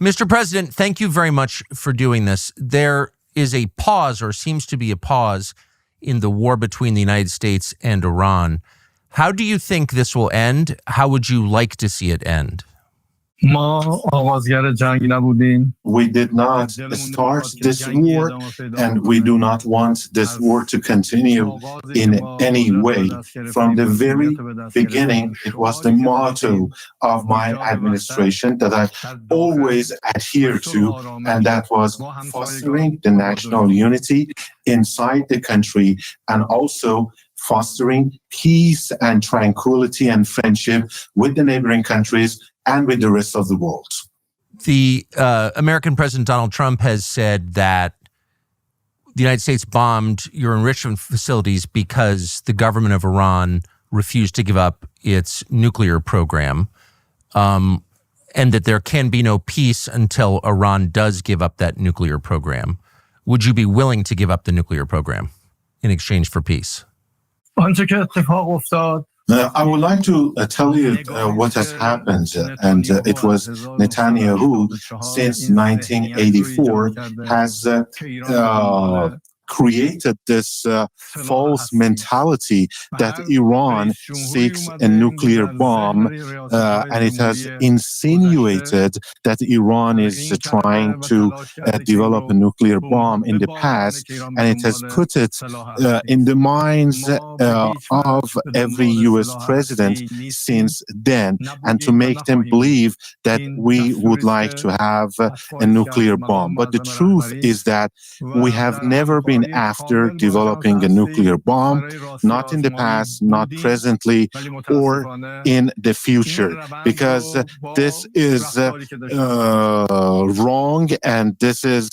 Mr. President, thank you very much for doing this. There is a pause, or seems to be a pause, in the war between the United States and Iran. How do you think this will end? How would you like to see it end? We did not start this war, and we do not want this war to continue in any way. From the very beginning, it was the motto of my administration that I always adhere to, and that was fostering the national unity inside the country and also fostering peace and tranquility and friendship with the neighboring countries and with the rest of the world. The American President Donald Trump has said that the United States bombed your enrichment facilities because the government of Iran refused to give up its nuclear program, and that there can be no peace until Iran does give up that nuclear program. Would you be willing to give up the nuclear program in exchange for peace? I would like to tell you what has happened, and it was Netanyahu since 1984 has created this false mentality that Iran seeks a nuclear bomb, and it has insinuated that Iran is trying to develop a nuclear bomb in the past, and it has put it in the minds of every U.S. president since then, and to make them believe that we would like to have a nuclear bomb. But the truth is that we have never been after developing a nuclear bomb, not in the past, not presently, or in the future, because this is wrong, and this is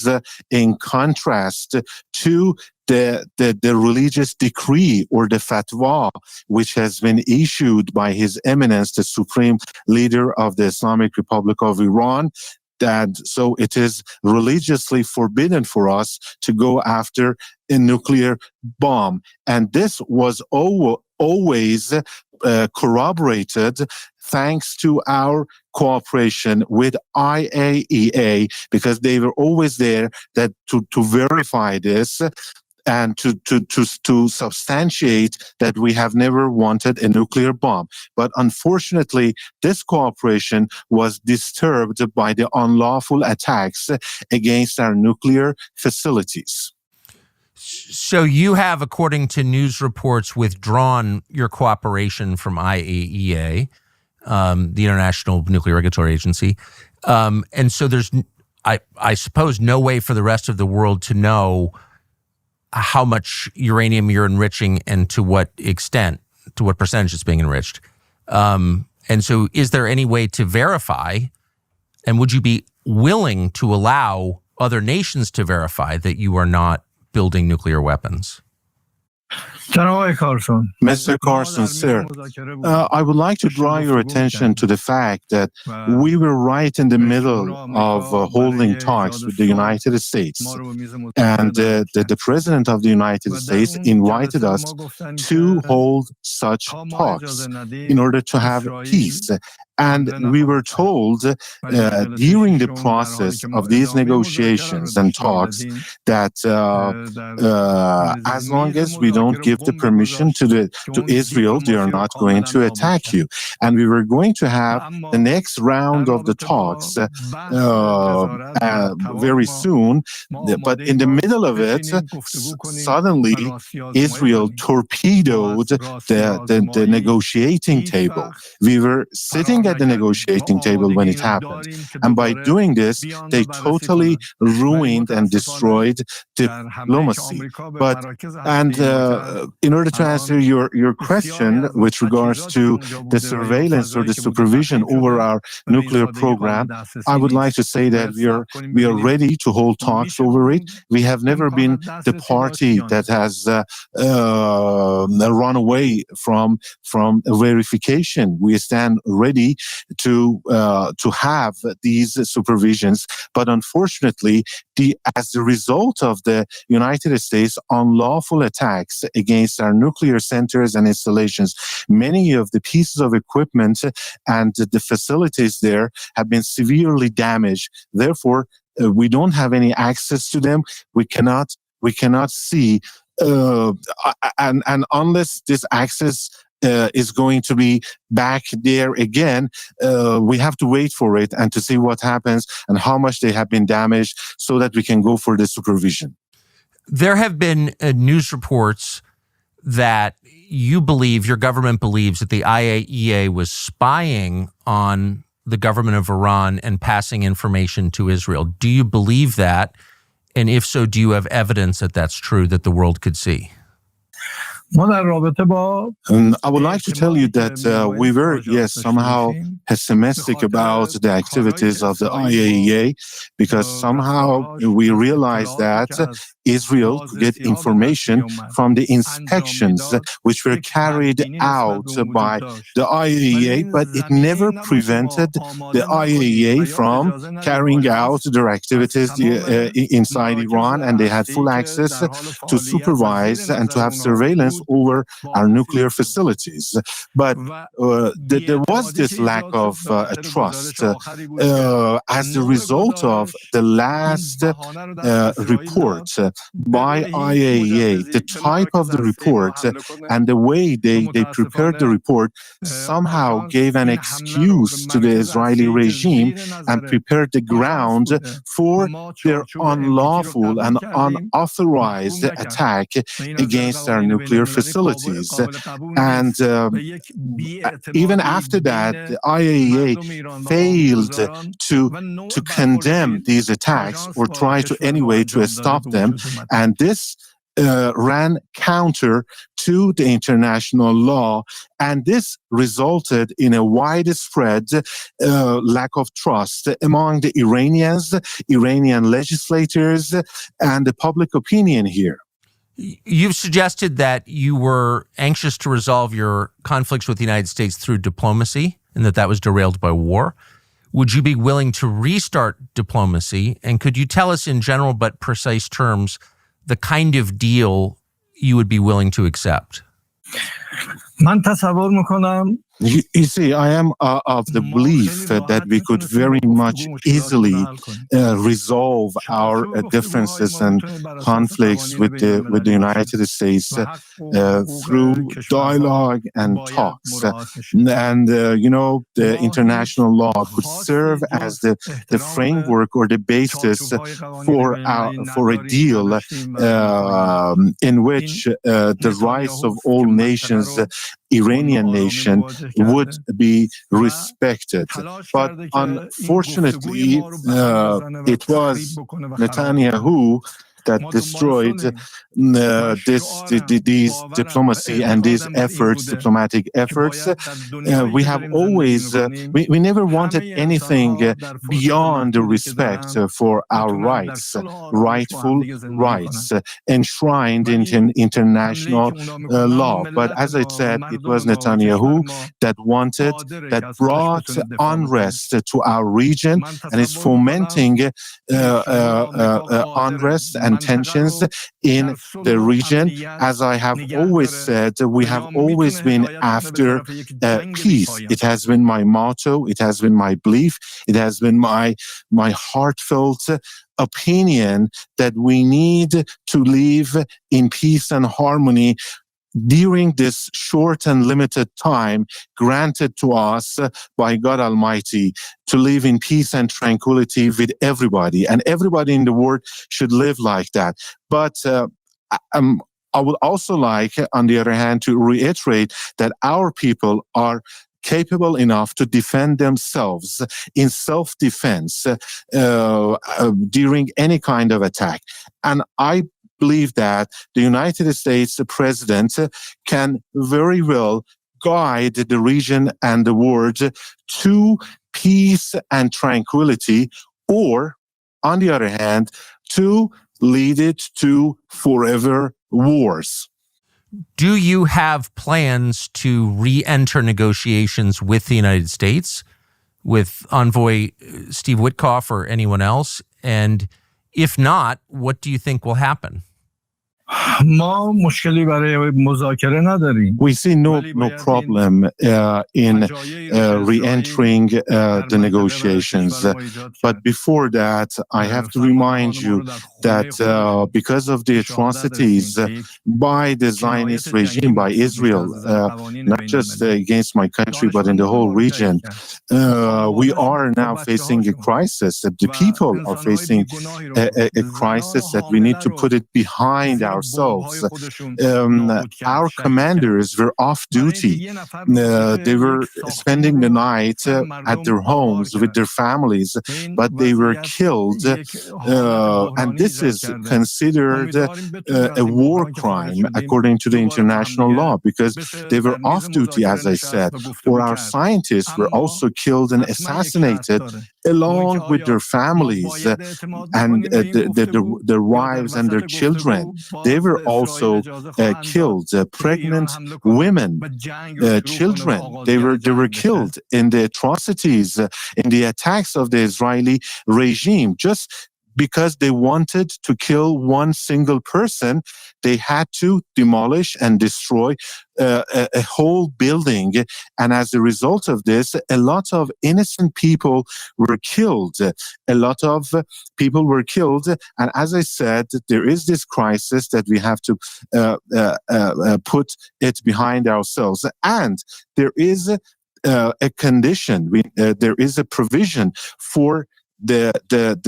in contrast to the religious decree or the fatwa, which has been issued by His Eminence, the Supreme Leader of the Islamic Republic of Iran, that so it is religiously forbidden for us to go after a nuclear bomb. And this was always corroborated thanks to our cooperation with IAEA, because they were always there that to verify this and to substantiate that we have never wanted a nuclear bomb. But unfortunately, this cooperation was disturbed by the unlawful attacks against our nuclear facilities. So you have, according to news reports, withdrawn your cooperation from IAEA, the International Nuclear Regulatory Agency. And so there's, I suppose, no way for the rest of the world to know how much uranium you're enriching and to what extent, to what percentage it's being enriched. And so is there any way to verify, and would you be willing to allow other nations to verify that you are not building nuclear weapons? Mr. Carson, sir, I would like to draw your attention to the fact that we were right in the middle of holding talks with the United States. And the President of the United States invited us to hold such talks in order to have peace. And we were told during the process of these negotiations and talks that as long as we don't give the permission to Israel, they are not going to attack you. And we were going to have the next round of the talks very soon. But in the middle of it, suddenly Israel torpedoed the negotiating table. We were sitting at the negotiating table when it happened. And by doing this, they totally ruined and destroyed diplomacy. In order to answer your question with regards to the surveillance or the supervision over our nuclear program, I would like to say that we are ready to hold talks over it. We have never been the party that has run away from verification. We stand ready to have these supervisions. But unfortunately, as a result of the United States unlawful attacks against our nuclear centers and installations, many of the pieces of equipment and the facilities there have been severely damaged. Therefore, we don't have any access to them. We cannot see, and unless this access is going to be back there again, we have to wait for it and to see what happens and how much they have been damaged so that we can go for the supervision. There have been news reports that your government believes that the IAEA was spying on the government of Iran and passing information to Israel. Do you believe that? And if so, do you have evidence that that's true that the world could see? I would like to tell you that we were, somehow pessimistic about the activities of the IAEA, because somehow we realized that Israel could get information from the inspections which were carried out by the IAEA, but it never prevented the IAEA from carrying out their activities inside Iran, and they had full access to supervise and to have surveillance over our nuclear facilities. But there was this lack of trust as a result of the last report by IAEA. The type of the report and the way they prepared the report somehow gave an excuse to the Israeli regime and prepared the ground for their unlawful and unauthorized attack against our nuclear facilities. And even after that, the IAEA failed to condemn these attacks or try to anyway to stop them. And this ran counter to the international law, and this resulted in a widespread lack of trust among the Iranian legislators, and the public opinion here. You've suggested that you were anxious to resolve your conflicts with the United States through diplomacy, and that was derailed by war. Would you be willing to restart diplomacy? And could you tell us in general but precise terms the kind of deal you would be willing to accept? You see, I am of the belief that we could very much easily resolve our differences and conflicts with the United States through dialogue and talks. And, the international law could serve as the framework or the basis for a deal in which the rights of all nations, Iranian nation, would be respected. But unfortunately, it was Netanyahu that destroyed these diplomacy and these diplomatic efforts. We have always, we never wanted anything beyond the respect for our rights, rightful rights, enshrined in international law. But as I said, it was Netanyahu that brought unrest to our region and is fomenting unrest and tensions in the region. As I have always said, we have always been after peace. It has been my motto. It has been my belief. It has been my heartfelt opinion that we need to live in peace and harmony during this short and limited time granted to us by God Almighty, to live in peace and tranquility with everybody. And everybody in the world should live like that. But I would also like, on the other hand, to reiterate that our people are capable enough to defend themselves in self-defense during any kind of attack. And I believe that the United States president can very well guide the region and the world to peace and tranquility, or, on the other hand, to lead it to forever wars. Do you have plans to re-enter negotiations with the United States, with Envoy Steve Witkoff or anyone else? And if not, what do you think will happen? ما مشکلی برای مذاکره نداریم. We see no problem in re-entering the negotiations. But before that, I have to remind you that because of the atrocities by the Zionist regime, by Israel, not just against my country, but in the whole region, we are now facing a crisis. The people are facing a crisis that we need to put it behind ourselves. Our commanders were off duty. They were spending the night at their homes with their families, but they were killed. And this is considered a war crime according to the international law, because they were off duty, as I said. Or our scientists were also killed and assassinated along with their families and their wives and their children. They were also killed. Pregnant women, children, they were killed in the atrocities, in the attacks of the Israeli regime. Just because they wanted to kill one single person, they had to demolish and destroy a whole building. And as a result of this, a lot of innocent people were killed. A lot of people were killed. And as I said, there is this crisis that we have to put it behind ourselves. And there is a condition, there is a provision for the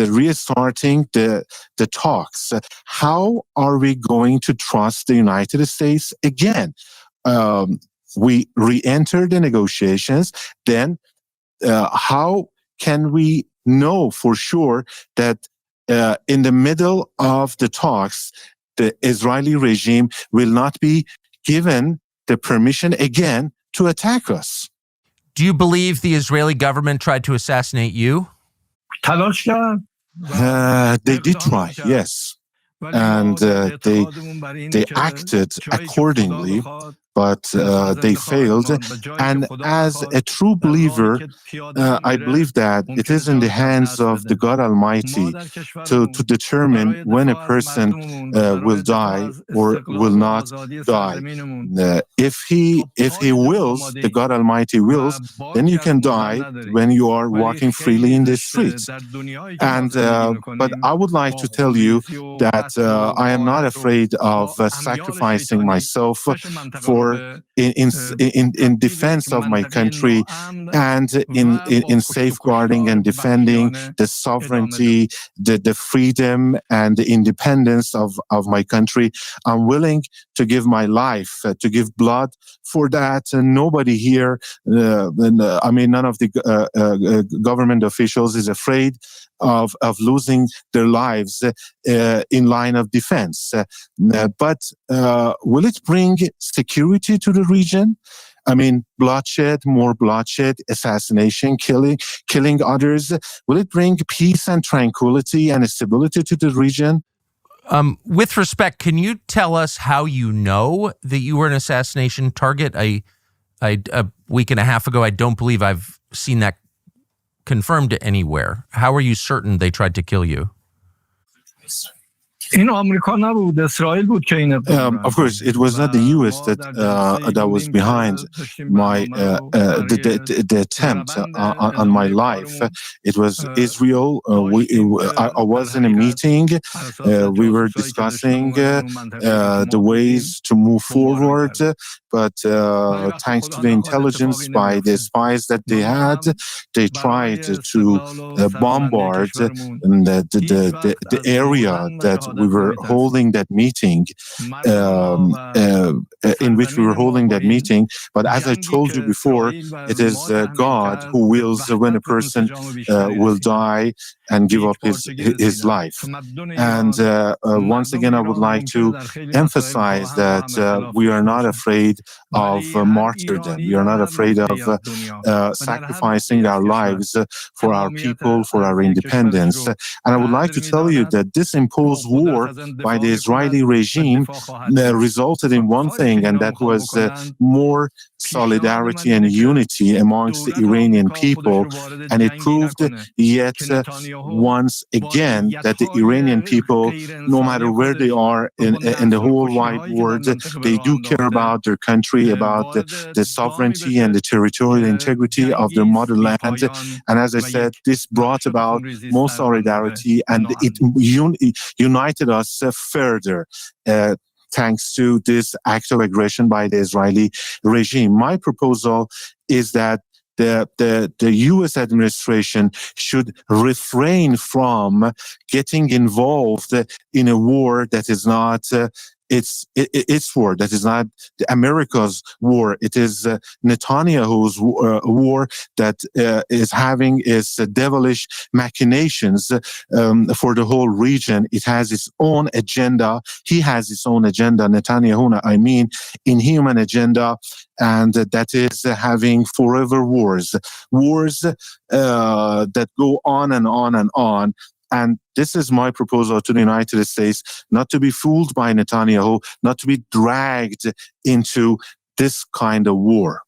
restarting the talks. How are we going to trust the United States again? We re-enter the negotiations. Then how can we know for sure that in the middle of the talks, the Israeli regime will not be given the permission again to attack us? Do you believe the Israeli government tried to assassinate you? They did try, yes. And they acted accordingly, but they failed. And as a true believer, I believe that it is in the hands of the God Almighty to determine when a person will die or will not die. If he wills, the God Almighty wills, then you can die when you are walking freely in the streets. And but I would like to tell you that I am not afraid of sacrificing myself in defense of my country and in safeguarding and defending the sovereignty, the freedom and the independence of my country. I'm willing to give my life, to give blood for that. And nobody here, I mean, none of the government officials is afraid of losing their lives in line of defense. But will it bring security to the region? I mean, bloodshed, more bloodshed, assassination, killing others. Will it bring peace and tranquility and stability to the region? With respect, can you tell us how you know that you were an assassination target? A week and a half ago, I don't believe I've seen that confirmed anywhere. How are you certain they tried to kill you? Of course, it was not the U.S. that was behind my the attempt on my life. It was Israel. I was in a meeting. We were discussing the ways to move forward. But thanks to the intelligence by the spies that they had, they tried to bombard the area that we were holding that meeting, in which we were holding that meeting. But as I told you before, it is God who wills when a person will die and give up his life. And once again, I would like to emphasize that we are not afraid of martyrdom. We are not afraid of sacrificing our lives for our people, for our independence. And I would like to tell you that this imposed war war by the Israeli regime resulted in one thing, and that was more solidarity and unity amongst the Iranian people. And it proved yet once again that the Iranian people, no matter where they are in the whole wide world, they do care about their country, about the sovereignty and the territorial integrity of their motherland. And as I said, this brought about more solidarity, and it united us further. Thanks to this act of aggression by the Israeli regime. My proposal is that the U.S. administration should refrain from getting involved in a war that is not its war, that is not America's war. It is Netanyahu's war that is having its devilish machinations for the whole region. It has its own agenda. He has his own agenda, Netanyahu, I mean, inhuman agenda, and that is having forever wars that go on and on and on. And this is my proposal to the United States, not to be fooled by Netanyahu, not to be dragged into this kind of war.